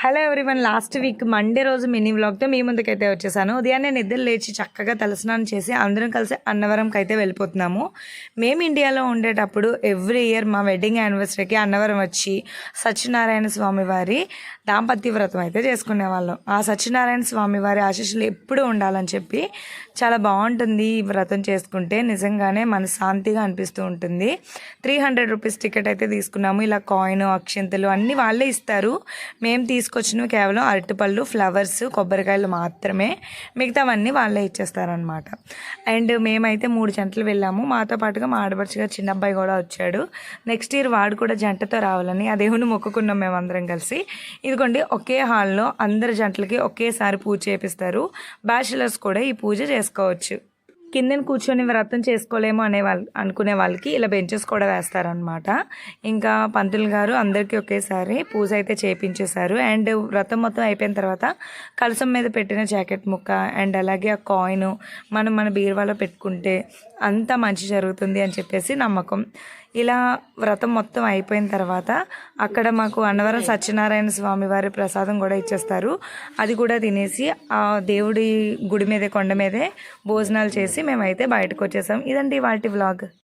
Hello everyone, last week Monday రోజు mini వ్లాగ్తో మీ ముందుకైతే వచ్చేసాను. ఉదయాన్నే నిద్ర లేచి చక్కగా తలస్నానం చేసి అందరం కలిసి అన్నవరంకి అయితే వెళ్ళిపోతున్నాము. మేము ఇండియాలో ఉండేటప్పుడు ఎవ్రీ ఇయర్ మా వెడ్డింగ్ యానివర్సరీకి అన్నవరం వచ్చి సత్యనారాయణ స్వామి వారి దాంపత్య వ్రతం అయితే చేసుకునేవాళ్ళం. ఆ సత్యనారాయణ స్వామి వారి ఆశీస్సులు ఎప్పుడూ ఉండాలని చెప్పి చాలా బాగుంటుంది ఈ వ్రతం చేసుకుంటే. నిజంగానే మనశ్శాంతిగా అనిపిస్తూ ఉంటుంది. 300 రూపీస్ టికెట్ అయితే తీసుకున్నాము. ఇలా కాయిన్, అక్షింతలు అన్నీ వాళ్ళే ఇస్తారు. మేము తీసుకొచ్చినవి కేవలం అరటిపళ్ళు, ఫ్లవర్స్, కొబ్బరికాయలు మాత్రమే. మిగతావన్నీ వాళ్ళే ఇచ్చేస్తారనమాట. అండ్ మేమైతే 3 జంటలు వెళ్ళాము. మాతో పాటుగా మా ఆడపడుచుగా చిన్న అబ్బాయి కూడా వచ్చాడు. నెక్స్ట్ ఇయర్ వాడు కూడా జంటతో రావాలని ఆ దేవుని మొక్కుకున్నాం మేమందరం కలిసి. ఇదిగోండి, ఒకే హాల్లో అందరి జంటలకి ఒకేసారి పూజ చేపిస్తారు. బ్యాచిలర్స్ కూడా ఈ పూజ చేసుకోవచ్చు. కిందన కూర్చొని వ్రతం చేసుకోలేము అనుకునే వాళ్ళకి ఇలా బెంచెస్ కూడా వేస్తారనమాట. ఇంకా పంతులు గారు అందరికీ ఒకేసారి పూజ అయితే చేయించేశారు. అండ్ వ్రతం మొత్తం అయిపోయిన తర్వాత కలసం మీద పెట్టిన జాకెట్ ముక్క అండ్ అలాగే ఆ కాయిన్ మన బీరువాలో పెట్టుకుంటే అంతా మంచి జరుగుతుంది అని చెప్పేసి నమ్మకం. ఇలా వ్రతం మొత్తం అయిపోయిన తర్వాత అక్కడ మాకు అన్నవరం సత్యనారాయణ స్వామి వారి ప్రసాదం కూడా ఇచ్చేస్తారు. అది కూడా తినేసి ఆ దేవుడి గుడి మీదే, కొండ మీదే భోజనాలు చేసి మేమైతే బయటకు వచ్చేసాం. ఇదండి వాటి వ్లాగ్.